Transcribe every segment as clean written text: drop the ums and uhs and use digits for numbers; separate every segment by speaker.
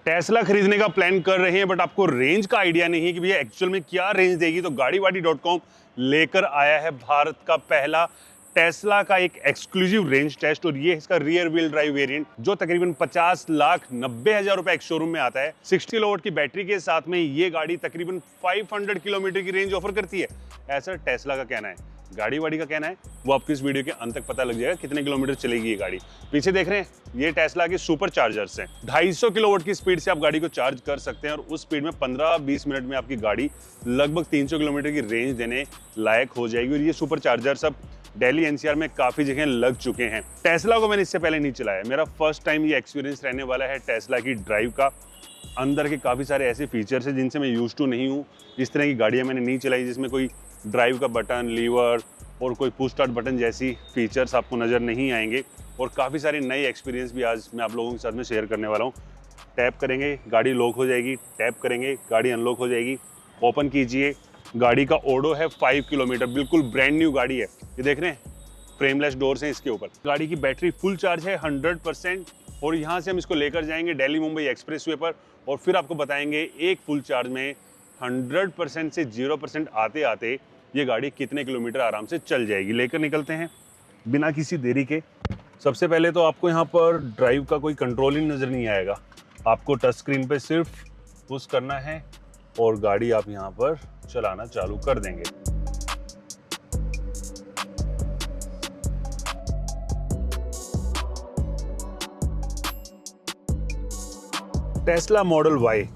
Speaker 1: Tesla खरीदने का plan कर रहे हैं बट आपको रेंज का आइडिया नहीं है कि भैया एक्चुअल में क्या रेंज देगी, तो गाड़ीवाड़ी.com लेकर आया है भारत का पहला टेस्ला का एक एक्सक्लूसिव रेंज टेस्ट। और ये इसका रियर व्हील ड्राइव वेरिएंट जो तकरीबन 50,90,000 रुपए एक शोरूम में आता है। 60 किलोवाट की बैटरी के साथ में ये गाड़ी तकरीबन 500 किलोमीटर की रेंज ऑफर करती है, ऐसा टेस्ला का कहना है। गाड़ीवाड़ी का कहना है वो आपको इस वीडियो के अंत तक पता लग जाएगा कितने किलोमीटर चलेगी ये गाड़ी। पीछे देख रहे हैं ये टेस्ला के सुपर चार्जर्स हैं। 250 किलोवाट की स्पीड से आप गाड़ी को चार्ज कर सकते हैं और उस स्पीड में 15-20 मिनट में आपकी गाड़ी लगभग 300 किलोमीटर की रेंज देने लायक हो जाएगी। और ये सुपर चार्जर्स अब दिल्ली एनसीआर में काफी जगह लग चुके हैं। टेस्ला को मैंने इससे पहले नहीं चलाया, मेरा फर्स्ट टाइम ये एक्सपीरियंस रहने वाला है टेस्ला की ड्राइव का। अंदर के काफी सारे ऐसे फीचर्स हैं जिनसे मैं यूज टू नहीं हूँ। इस तरह की गाड़ियाँ मैंने नहीं चलाई जिसमें कोई ड्राइव का बटन, लीवर और कोई पुश स्टार्ट बटन जैसी फीचर्स आपको नज़र नहीं आएंगे। और काफ़ी सारे नए एक्सपीरियंस भी आज मैं आप लोगों के साथ में शेयर करने वाला हूँ। टैप करेंगे गाड़ी लॉक हो जाएगी, टैप करेंगे गाड़ी अनलॉक हो जाएगी। ओपन कीजिए, गाड़ी का ओडो है 5 किलोमीटर, बिल्कुल ब्रांड न्यू गाड़ी है। ये देख रहे हैं फ्रेमलेस डोर्स हैं इसके ऊपर। गाड़ी की बैटरी फुल चार्ज है 100% और यहाँ से हम इसको लेकर जाएंगे दिल्ली मुंबई एक्सप्रेसवे पर और फिर आपको बताएंगे एक फुल चार्ज में 100% से 0% आते आते ये गाड़ी कितने किलोमीटर आराम से चल जाएगी। लेकर निकलते हैं बिना किसी देरी के। सबसे पहले तो आपको यहाँ पर ड्राइव का कोई कंट्रोल ही नज़र नहीं आएगा, आपको टच स्क्रीन पे सिर्फ पुश करना है और गाड़ी आप यहाँ पर चलाना चालू कर देंगे। टेस्ला मॉडल वाई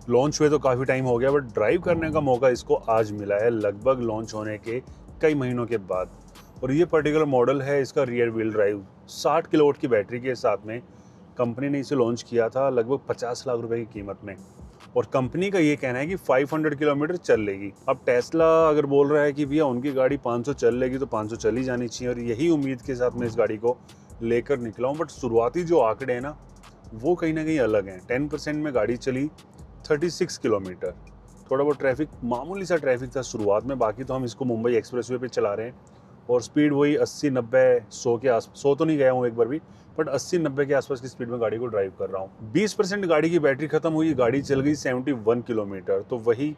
Speaker 1: लॉन्च हुए तो काफ़ी टाइम हो गया बट ड्राइव करने का मौका इसको आज मिला है, लगभग लॉन्च होने के कई महीनों के बाद। और ये पर्टिकुलर मॉडल है इसका रियर व्हील ड्राइव। 60 किलोवाट की बैटरी के साथ में कंपनी ने इसे लॉन्च किया था लगभग 50 लाख रुपए की कीमत में। और कंपनी का ये कहना है कि 500 किलोमीटर चल लेगी। अब टेस्ला अगर बोल रहा है कि भैया उनकी गाड़ी 500 चल लेगी तो 500 चली जानी चाहिए, और यही उम्मीद के साथ मैं इस गाड़ी को लेकर निकला हूँ। बट शुरुआती जो आंकड़े हैं ना वो कहीं ना कहीं अलग हैं। 10% में गाड़ी चली 36 किलोमीटर, थोड़ा बहुत ट्रैफिक, मामूली सा ट्रैफिक था शुरुआत में। बाकी तो हम इसको मुंबई एक्सप्रेसवे पे चला रहे हैं और स्पीड वही 80-90-100 के आस 100 तो नहीं गया हूँ एक बार भी, बट 80-90 के आसपास की स्पीड में गाड़ी को ड्राइव कर रहा हूँ। 20% गाड़ी की बैटरी खत्म हुई, गाड़ी चल गई 71 किलोमीटर, तो वही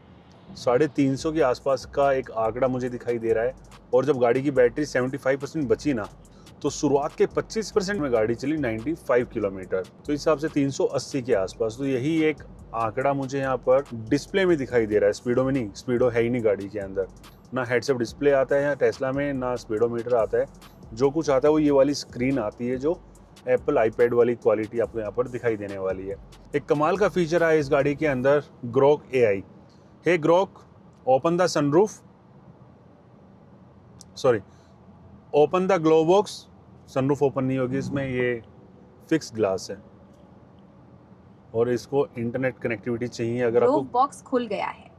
Speaker 1: 350 के आसपास का एक आंकड़ा मुझे दिखाई दे रहा है। और जब गाड़ी की बैटरी 75% बची ना तो शुरुआत के 25% में गाड़ी चली 95 किलोमीटर, तो इस हिसाब से 380 के आसपास। तो यही एक आंकड़ा मुझे यहाँ पर डिस्प्ले में दिखाई दे रहा है, स्पीडो में नहीं। स्पीडो है ही नहीं गाड़ी के अंदर, ना हेडसअप डिस्प्ले आता है यहाँ टेस्ला में, ना स्पीडोमीटर आता है। जो कुछ आता है वो ये वाली स्क्रीन आती है जो एप्पल आईपैड वाली क्वालिटी आपको यहाँ पर दिखाई देने वाली है। एक कमाल का फीचर है इस गाड़ी के अंदर, Grok AI। Hey Grok, open the sunroof, sorry open the glove box. Sunroof open नहीं होगी इसमें, ये फिक्स ग्लास है और इसको इंटरनेट कनेक्टिविटी चाहिए। अगर आपको
Speaker 2: बॉक्स खुल गया है,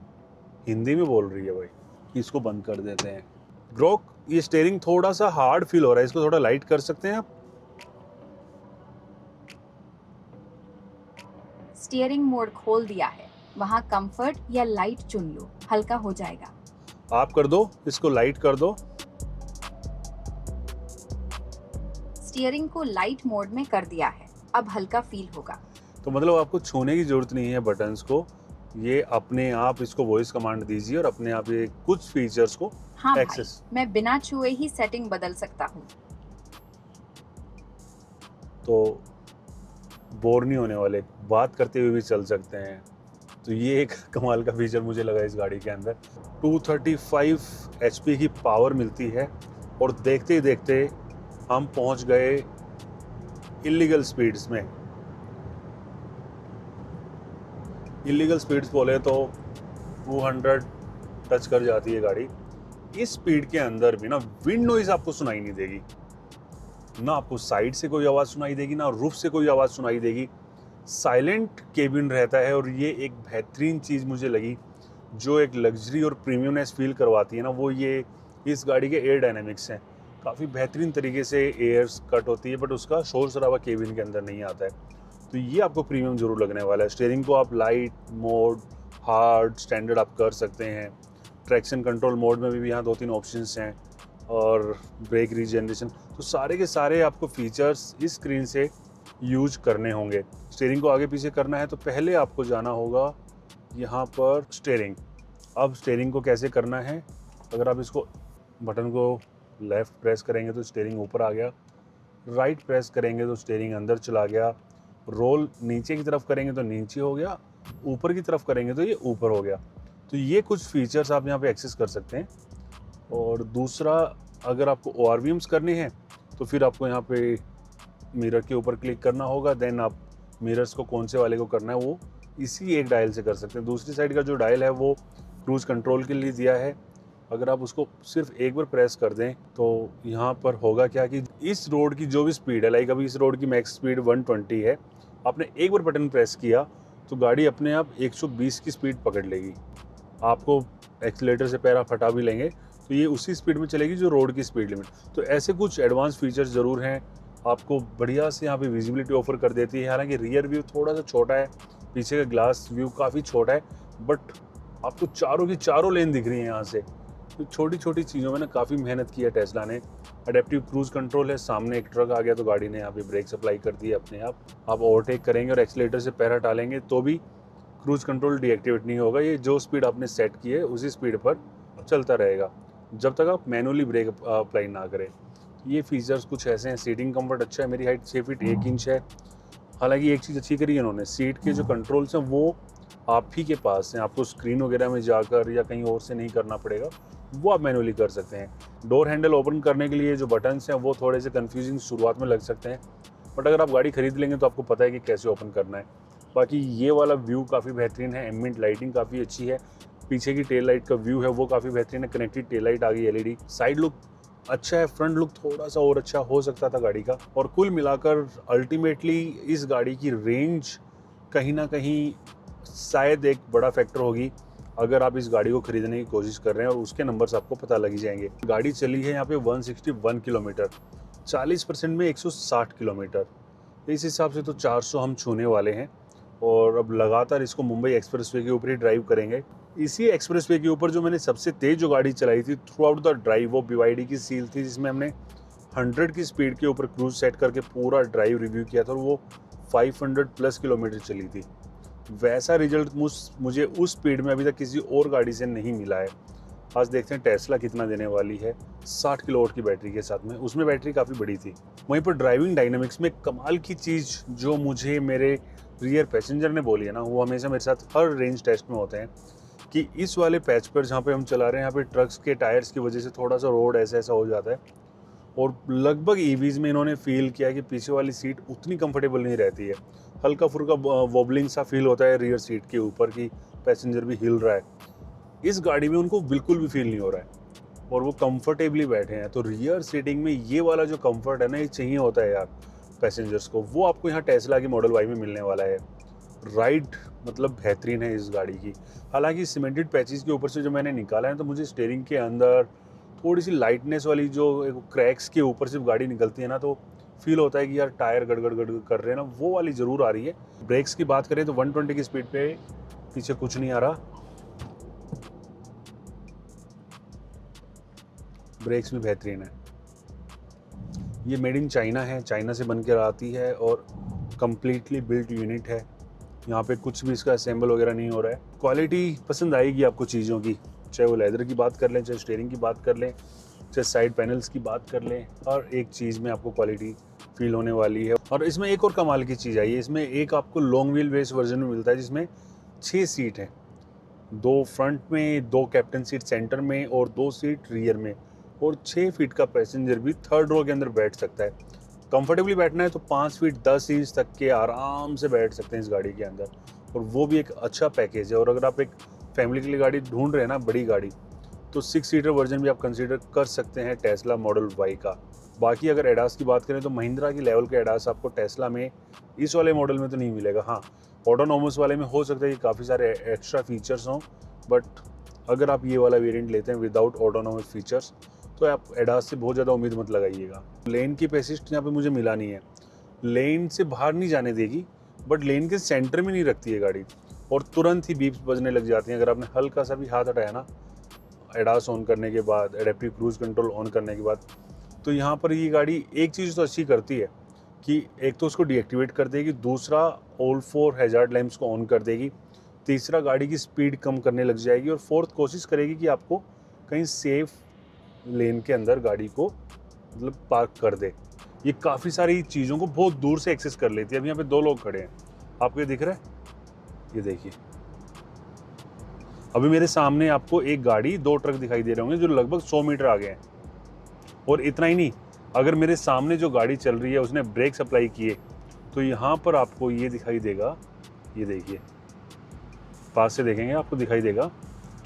Speaker 1: हिंदी में बोल रही है भाई, इसको बंद कर देते हैं। ग्रोक, ये स्टीयरिंग थोड़ा सा हार्ड फील हो रहा है, इसको थोड़ा लाइट कर सकते हैं आप?
Speaker 2: स्टीयरिंग मोड खोल दिया है, वहाँ कंफर्ट या लाइट चुन लो, हल्का हो जाएगा।
Speaker 1: आप कर दो, इसको लाइट कर दो।
Speaker 2: स्टीयरिंग को लाइट मोड में कर दिया है, अब हल्का फील होगा।
Speaker 1: तो मतलब आपको छूने की जरूरत नहीं है बटन्स को, ये अपने आप इसको वॉइस कमांड दीजिए और अपने आप ये कुछ फीचर्स को एक्सेस।
Speaker 2: मैं बिना छुए ही सेटिंग बदल सकता हूँ,
Speaker 1: तो बोर नहीं होने वाले, बात करते हुए भी चल सकते हैं। तो ये एक कमाल का फीचर मुझे लगा इस गाड़ी के अंदर। 235 HP की पावर मिलती है और देखते ही देखते हम पहुंच गए इलीगल स्पीड्स में। इलीगल स्पीड्स बोले तो 200 टच कर जाती है गाड़ी। इस स्पीड के अंदर भी ना विंड नॉइज आपको सुनाई नहीं देगी, ना आपको साइड से कोई आवाज़ सुनाई देगी, ना रूफ से कोई आवाज़ सुनाई देगी। साइलेंट केबिन रहता है और ये एक बेहतरीन चीज़ मुझे लगी जो एक लग्जरी और प्रीमियमनेस फील करवाती है ना, वो ये इस गाड़ी के एयर डायनेमिक्स हैं। काफ़ी बेहतरीन तरीके से एयर्स कट होती है बट उसका शोर शराबा केबिन के अंदर नहीं आता है, तो ये आपको प्रीमियम जरूर लगने वाला है। स्टीयरिंग को आप लाइट मोड, हार्ड, स्टैंडर्ड आप कर सकते हैं। ट्रैक्शन कंट्रोल मोड में भी यहाँ 2-3 ऑप्शंस हैं और ब्रेक रीजनरेशन, तो सारे के सारे आपको फीचर्स इस स्क्रीन से यूज करने होंगे। स्टीयरिंग को आगे पीछे करना है तो पहले आपको जाना होगा यहाँ पर स्टीयरिंग। अब स्टीयरिंग को कैसे करना है, अगर आप इसको बटन को लेफ़्ट प्रेस करेंगे तो स्टीयरिंग ऊपर आ गया, राइट प्रेस करेंगे तो स्टीयरिंग अंदर चला गया, रोल नीचे की तरफ करेंगे तो नीचे हो गया, ऊपर की तरफ करेंगे तो ये ऊपर हो गया। तो ये कुछ फीचर्स आप यहाँ पे एक्सेस कर सकते हैं। और दूसरा, अगर आपको ORVMs करनी है तो फिर आपको यहाँ पे मिरर के ऊपर क्लिक करना होगा। देन आप मिरर्स को कौन से वाले को करना है वो इसी एक डायल से कर सकते हैं। दूसरी साइड का जो डायल है वो क्रूज़ कंट्रोल के लिए दिया है। अगर आप उसको सिर्फ एक बार प्रेस कर दें तो यहाँ पर होगा क्या कि इस रोड की जो भी स्पीड है, लाइक अभी इस रोड की मैक्स स्पीड 120 है, आपने एक बार बटन प्रेस किया तो गाड़ी अपने आप 120 की स्पीड पकड़ लेगी। आपको एक्सीलेटर से पैर आप हटा भी लेंगे तो ये उसी स्पीड में चलेगी जो रोड की स्पीड लिमिट। तो ऐसे कुछ एडवांस फीचर्स ज़रूर हैं, आपको बढ़िया से यहाँ पे विजिबिलिटी ऑफर कर देती है। हालांकि रियर व्यू थोड़ा सा छोटा है, पीछे का ग्लास व्यू काफ़ी छोटा है, बट आपको चारों की चारों लेन दिख रही है यहाँ से। तो छोटी छोटी चीज़ों में ना काफ़ी मेहनत की है टेस्ला ने। अडेप्टिव क्रूज़ कंट्रोल है, सामने एक ट्रक आ गया तो गाड़ी ने यहाँ पे ब्रेक अप्लाई कर दी है अपने आप। आप ओवरटेक करेंगे और एक्सीलेटर से पैर हटा लेंगे तो भी क्रूज़ कंट्रोल डीएक्टिवेट नहीं होगा। ये जो स्पीड आपने सेट की है उसी स्पीड पर चलता रहेगा जब तक आप मैनुअली ब्रेक अप्लाई ना करें। ये फीचर्स कुछ ऐसे हैं। सीटिंग कंफर्ट अच्छा है, मेरी हाइट 6 फीट 1 इंच है। हालांकि एक चीज़ अच्छी करी है इन्होंने, सीट के जो कंट्रोल्स हैं वो आप ही के पास हैं, आपको स्क्रीन वगैरह में जाकर या कहीं और से नहीं करना पड़ेगा, वो आप मैनुअली कर सकते हैं। डोर हैंडल ओपन करने के लिए जो बटन्स हैं वो थोड़े से कन्फ्यूजिंग शुरुआत में लग सकते हैं, बट अगर आप गाड़ी खरीद लेंगे तो आपको पता है कि कैसे ओपन करना है। बाकी ये वाला व्यू काफ़ी बेहतरीन है, एम्बिएंट लाइटिंग काफ़ी अच्छी है, पीछे की टेल लाइट का व्यू है वो काफ़ी बेहतरीन है, कनेक्टेड टेल लाइट आ गई LED, साइड लुक अच्छा है, फ्रंट लुक थोड़ा सा और अच्छा हो सकता था गाड़ी का। और कुल मिलाकर अल्टीमेटली इस गाड़ी की रेंज कहीं ना कहीं शायद एक बड़ा फैक्टर होगी अगर आप इस गाड़ी को खरीदने की कोशिश कर रहे हैं, और उसके नंबर्स आपको पता लग ही जाएंगे। गाड़ी चली है यहाँ पे 161 किलोमीटर, 40% में 160 किलोमीटर, इस हिसाब से तो 400 हम छूने वाले हैं। और अब लगातार इसको मुंबई एक्सप्रेसवे के ऊपर ही ड्राइव करेंगे। इसी एक्सप्रेसवे के ऊपर जो मैंने सबसे तेज़ जो गाड़ी चलाई थी थ्रू आउट द ड्राइव, वो BYD की सील थी, जिसमें हमने 100 की स्पीड के ऊपर क्रूज सेट करके पूरा ड्राइव रिव्यू किया था और वो 500 प्लस किलोमीटर चली थी। वैसा रिजल्ट मुझे उस स्पीड में अभी तक किसी और गाड़ी से नहीं मिला है। आज देखते हैं टेस्ला कितना देने वाली है 60 किलोवाट की बैटरी के साथ में, उसमें बैटरी काफ़ी बड़ी थी। वहीं पर ड्राइविंग डायनामिक्स में कमाल की चीज़ जो मुझे मेरे रियर पैसेंजर ने बोली है ना, वो हमेशा मेरे साथ हर रेंज टेस्ट में होते हैं कि इस वाले पैच पर जहाँ पे हम चला रहे हैं, यहाँ पे ट्रक्स के टायर्स की वजह से थोड़ा सा रोड ऐसा हो जाता है, और लगभग EVs में इन्होंने फील किया कि पीछे वाली सीट उतनी कंफर्टेबल नहीं रहती है, हल्का फुल्का वॉबलिंग सा फील होता है रियर सीट के ऊपर कि पैसेंजर भी हिल रहा है। इस गाड़ी में उनको बिल्कुल भी फील नहीं हो रहा है और वो कंफर्टेबली बैठे हैं। तो रियर सीटिंग में ये वाला जो कंफर्ट है ना, ये चाहिए होता है यार पैसेंजर्स को, वो आपको यहाँ टेस्ला की मॉडल Y में मिलने वाला है। राइड मतलब बेहतरीन है इस गाड़ी की। हालांकि सीमेंटेड पैचेस के ऊपर से जो मैंने निकाला है तो मुझे स्टीयरिंग के अंदर थोड़ी सी लाइटनेस वाली जो क्रैक्स के ऊपर से गाड़ी निकलती है ना, तो फील होता है कि यार टायर गड़गड़ गड़गड़ कर रहे हैं ना, वो वाली ज़रूर आ रही है। ब्रेक्स की बात करें तो 120 की स्पीड पे पीछे कुछ नहीं आ रहा, ब्रेक्स भी बेहतरीन है। ये मेड इन चाइना है, चाइना से बन कर आती है और कम्प्लीटली बिल्ट यूनिट है। यहाँ पे कुछ भी इसका असेंबल वगैरह नहीं हो रहा है। क्वालिटी पसंद आएगी आपको चीज़ों की, चाहे वो लेदर की बात कर लें, चाहे स्टीयरिंग की बात कर लें, चाहे साइड पैनल्स की बात कर लें, हर एक चीज़ में आपको क्वालिटी फील होने वाली है। और इसमें एक और कमाल की चीज़ आई है, इसमें एक आपको लॉन्ग व्हील बेस वर्जन में मिलता है जिसमें 6 सीट हैं, 2 फ्रंट में, 2 कैप्टन सीट सेंटर में और 2 सीट रियर में, और 6 फीट का पैसेंजर भी थर्ड रो के अंदर बैठ सकता है। कंफर्टेबली बैठना है तो 5 फीट 10 इंच तक के आराम से बैठ सकते हैं इस गाड़ी के अंदर, और वो भी एक अच्छा पैकेज है। और अगर आप एक फैमिली के लिए गाड़ी ढूंढ रहे हैं ना, बड़ी गाड़ी, तो 6 सीटर वर्जन भी आप कंसीडर कर सकते हैं टेस्ला मॉडल Y का। बाकी अगर एडास की बात करें तो महिंद्रा की लेवल के एडास आपको टेस्ला में इस वाले मॉडल में तो नहीं मिलेगा। हाँ, ऑटोनोमस वाले में हो सकता है कि काफ़ी सारे एक्स्ट्रा फीचर्स हों, बट अगर आप ये वाला वेरिएंट लेते हैं विदाउट ऑटोनोमस फीचर्स तो आप एडास से बहुत ज़्यादा उम्मीद मत लगाइएगा। लेन की असिस्ट यहाँ पे मुझे मिला नहीं है, लेन से बाहर नहीं जाने देगी, बट लेन के सेंटर में नहीं रखती है गाड़ी, और तुरंत ही बीप्स बजने लग जाती हैं अगर आपने हल्का सा भी हाथ हटाया ना एडास ऑन करने के बाद, एडेप्टिव क्रूज कंट्रोल ऑन करने के बाद। तो यहाँ पर ये गाड़ी एक चीज़ तो अच्छी करती है कि एक तो उसको डीएक्टिवेट कर देगी, दूसरा ऑल 4 हैजार्ड लैंप्स को ऑन कर देगी, तीसरा गाड़ी की स्पीड कम करने लग जाएगी, और फोर्थ कोशिश करेगी कि आपको कहीं सेफ लेन के अंदर गाड़ी को मतलब पार्क कर दे। ये काफ़ी सारी चीज़ों को बहुत दूर से एक्सेस कर लेती है। अब यहाँ पे 2 लोग खड़े हैं, आपको ये दिख रहा है? ये देखिए, अभी मेरे सामने आपको एक गाड़ी 2 ट्रक दिखाई दे रहे होंगे जो लगभग 100 मीटर आगे हैं। और इतना ही नहीं, अगर मेरे सामने जो गाड़ी चल रही है उसने ब्रेक अप्लाई किए तो यहाँ पर आपको ये दिखाई देगा, ये देखिए, पास से देखेंगे आपको दिखाई देगा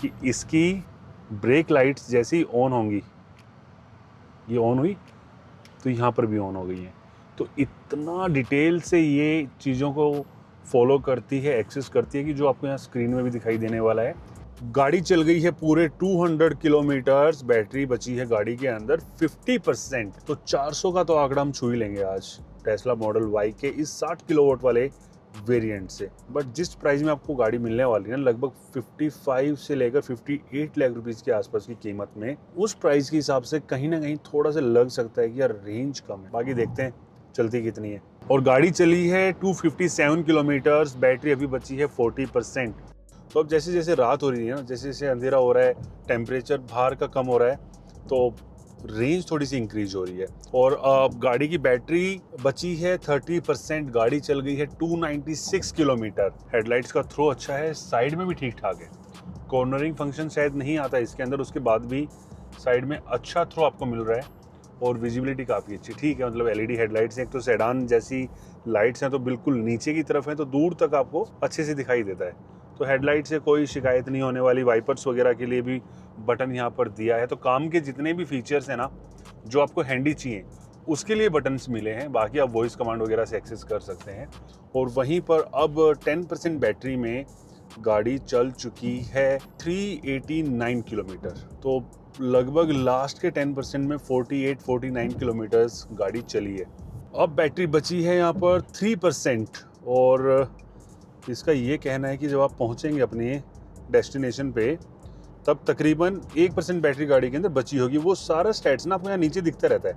Speaker 1: कि इसकी ब्रेक लाइट्स जैसे ही ऑन होंगी, ये ऑन हुई तो यहाँ पर भी ऑन हो गई है। तो इतना डिटेल से ये चीज़ों को फॉलो करती है, एक्सेस करती है कि जो आपको यहाँ स्क्रीन में भी दिखाई देने वाला है। गाड़ी चल गई है पूरे 200 किलोमीटर्स, बैटरी बची है गाड़ी के अंदर 50%। तो 400 का तो आंकड़ा हम छू ही लेंगे आज टेस्ला मॉडल वाई के इस 60 किलोवाट वाले वेरिएंट से। बट जिस प्राइस में आपको गाड़ी मिलने वाली है, लगभग 55 से लेकर 58 लाख रुपीज़ के आसपास की कीमत में, उस प्राइस के हिसाब से कहीं ना कहीं थोड़ा सा लग सकता है कि यार रेंज कम है। बाकी देखते हैं चलती कितनी है। और गाड़ी चली है 257 किलोमीटर्स, बैटरी अभी बची है 40%। तो अब जैसे जैसे रात हो रही है ना, जैसे जैसे अंधेरा हो रहा है, टेम्परेचर बाहर का कम हो रहा है, तो रेंज थोड़ी सी इंक्रीज हो रही है। और अब गाड़ी की बैटरी बची है 30%, गाड़ी चल गई है 296 किलोमीटर। हेडलाइट्स का थ्रो अच्छा है, साइड में भी ठीक ठाक है, कॉर्नरिंग फंक्शन शायद नहीं आता इसके अंदर, उसके बाद भी साइड में अच्छा थ्रो आपको मिल रहा है। और विजिबिलिटी काफ़ी अच्छी, ठीक है, मतलब एलईडी हेडलाइट्स हैं। एक तो सेडान जैसी लाइट्स हैं तो बिल्कुल नीचे की तरफ है, तो दूर तक आपको अच्छे से दिखाई देता है, तो हेडलाइट से कोई शिकायत नहीं होने वाली। वाइपर्स वगैरह के लिए भी बटन यहाँ पर दिया है। तो काम के जितने भी फीचर्स हैं ना जो आपको हैंडी चाहिए उसके लिए बटन्स मिले हैं, बाकी आप वॉइस कमांड वगैरह से एक्सेस कर सकते हैं। और वहीं पर अब 10% बैटरी में गाड़ी चल चुकी है 389 किलोमीटर। तो लगभग लास्ट के 10% में 48-49 किलोमीटर्स गाड़ी चली है। अब बैटरी बची है यहाँ पर 3%, और इसका ये कहना है कि जब आप पहुँचेंगे अपने डेस्टिनेशन पे तब तकरीबन 1% बैटरी गाड़ी के अंदर बची होगी। वो सारा स्टैट्स ना आपको यहाँ नीचे दिखता रहता है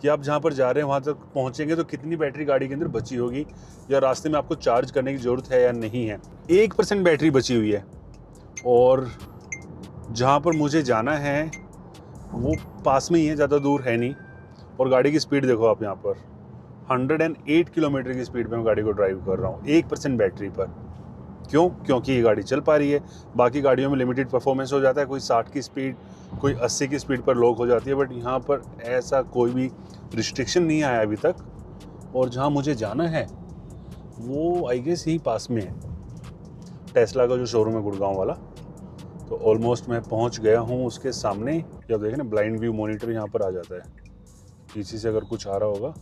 Speaker 1: कि आप जहाँ पर जा रहे हैं वहाँ तक पहुँचेंगे तो कितनी बैटरी गाड़ी के अंदर बची होगी, या रास्ते में आपको चार्ज करने की ज़रूरत है या नहीं है। 1% बैटरी बची हुई है, और जहाँ पर मुझे जाना है वो पास में ही है, ज़्यादा दूर है नहीं। और गाड़ी की स्पीड देखो आप, यहाँ पर 108 किलोमीटर की स्पीड पे मैं गाड़ी को ड्राइव कर रहा हूँ 1% बैटरी पर। क्यों? क्योंकि ये गाड़ी चल पा रही है। बाकी गाड़ियों में लिमिटेड परफॉर्मेंस हो जाता है, कोई 60 की स्पीड, कोई 80 की स्पीड पर लॉक हो जाती है, बट यहाँ पर ऐसा कोई भी रिस्ट्रिक्शन नहीं आया अभी तक। और जहाँ मुझे जाना है वो आई गेस यही पास में है, टेस्ला का जो शोरूम है गुड़गांव वाला। तो ऑलमोस्ट मैं पहुँच गया हूँ उसके सामने। जब देखें ना ब्लाइंड व्यू मॉनिटर यहाँ पर आ जाता है, पीछे से अगर कुछ आ रहा होगा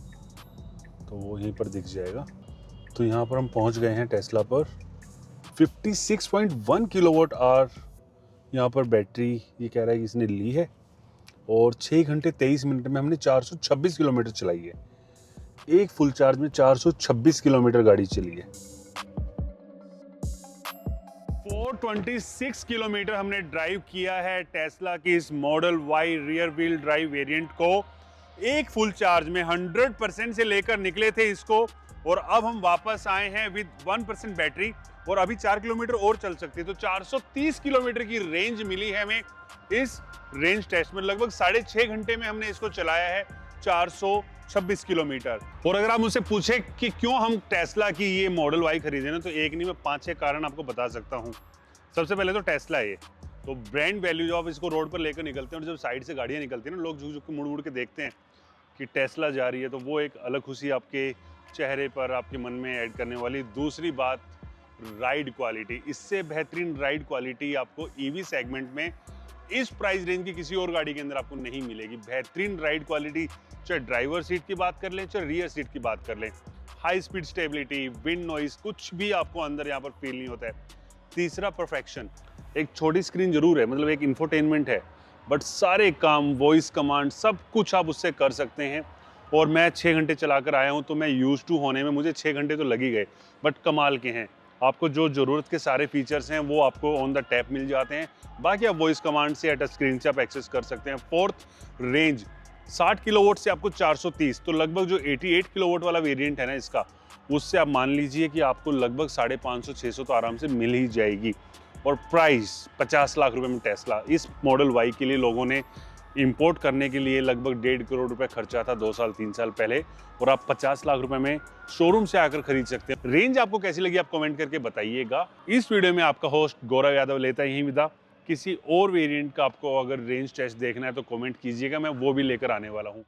Speaker 1: तो वो यहीं पर दिख जाएगा। तो यहाँ पर हम पहुँच गए हैं टेस्ला पर। 56.1 किलोवाट आवर यहाँ पर बैटरी ये कह रहा है कि इसने ली है, और 6 घंटे 23 मिनट में हमने 426 किलोमीटर चलाई है। एक फुल चार्ज में 426 किलोमीटर गाड़ी चली है। 426 किलोमीटर हमने ड्राइव किया है टेस्ला की इस model Y rear wheel drive variant को। एक फुल चार्ज में 100% से लेकर निकले थे इसको, और अब हम वापस आए हैं विद 1% बैटरी, और अभी 4 किलोमीटर और चल सकती है। तो 430 किलोमीटर की रेंज मिली है हमें इस रेंज टेस्ट में। लगभग 6.5 घंटे में हमने इसको चलाया है 426 किलोमीटर। और अगर आप मुझसे पूछे कि क्यों हम टेस्ला की ये मॉडल वाई खरीदे ना, तो एक नहीं मैं 5-6 कारण आपको बता सकता हूँ। सबसे पहले तो टेस्ला है, तो ब्रांड वैल्यू जो आप इसको रोड पर लेकर निकलते हैं और जब साइड से गाड़ियाँ निकलती हैं ना, लोग झुक झुक के मुड़ मुड़ के देखते हैं कि टेस्ला जा रही है, तो वो एक अलग खुशी आपके चेहरे पर, आपके मन में ऐड करने वाली। दूसरी बात, राइड क्वालिटी। इससे बेहतरीन राइड क्वालिटी आपको ईवी सेगमेंट में इस प्राइस रेंज की किसी और गाड़ी के अंदर आपको नहीं मिलेगी। बेहतरीन राइड क्वालिटी, चाहे ड्राइवर सीट की बात कर लें चाहे रियर सीट की बात कर लें। High speed stability, wind noise, कुछ भी आपको अंदर यहाँ पर फील नहीं होता है। तीसरा, परफेक्शन। एक छोटी स्क्रीन जरूर है, मतलब एक इंफोटेनमेंट है, बट सारे काम, वॉइस कमांड, सब कुछ आप उससे कर सकते हैं। और मैं 6 घंटे चलाकर आया हूँ, तो मैं यूज टू होने में मुझे 6 घंटे तो लग ही गए, बट कमाल के हैं। आपको जो ज़रूरत के सारे फीचर्स हैं वो आपको ऑन द टैप मिल जाते हैं। बाकी आप वॉइस कमांड से या टच स्क्रीन से आप एक्सेस कर सकते हैं। Fourth, range. 60 किलोवाट से आपको 430, तो लगभग जो 88 किलोवाट वाला वेरिएंट है ना इसका, उससे आप मान लीजिए कि आपको लगभग 550-600 तो आराम से मिल ही जाएगी। और प्राइस 50 लाख रुपए में टेस्ला, इस मॉडल वाई के लिए लोगों ने इंपोर्ट करने के लिए लगभग 1.5 करोड़ रुपए खर्चा था 2 साल 3 साल पहले, और आप 50 लाख रुपए में शोरूम से आकर खरीद सकते हैं। रेंज आपको कैसी लगी आप कमेंट करके बताइएगा। इस वीडियो में आपका होस्ट गौरव यादव लेता ही विदा। किसी और वेरिएंट का आपको अगर रेंज टेस्ट देखना है तो कमेंट कीजिएगा, मैं वो भी लेकर आने वाला हूँ।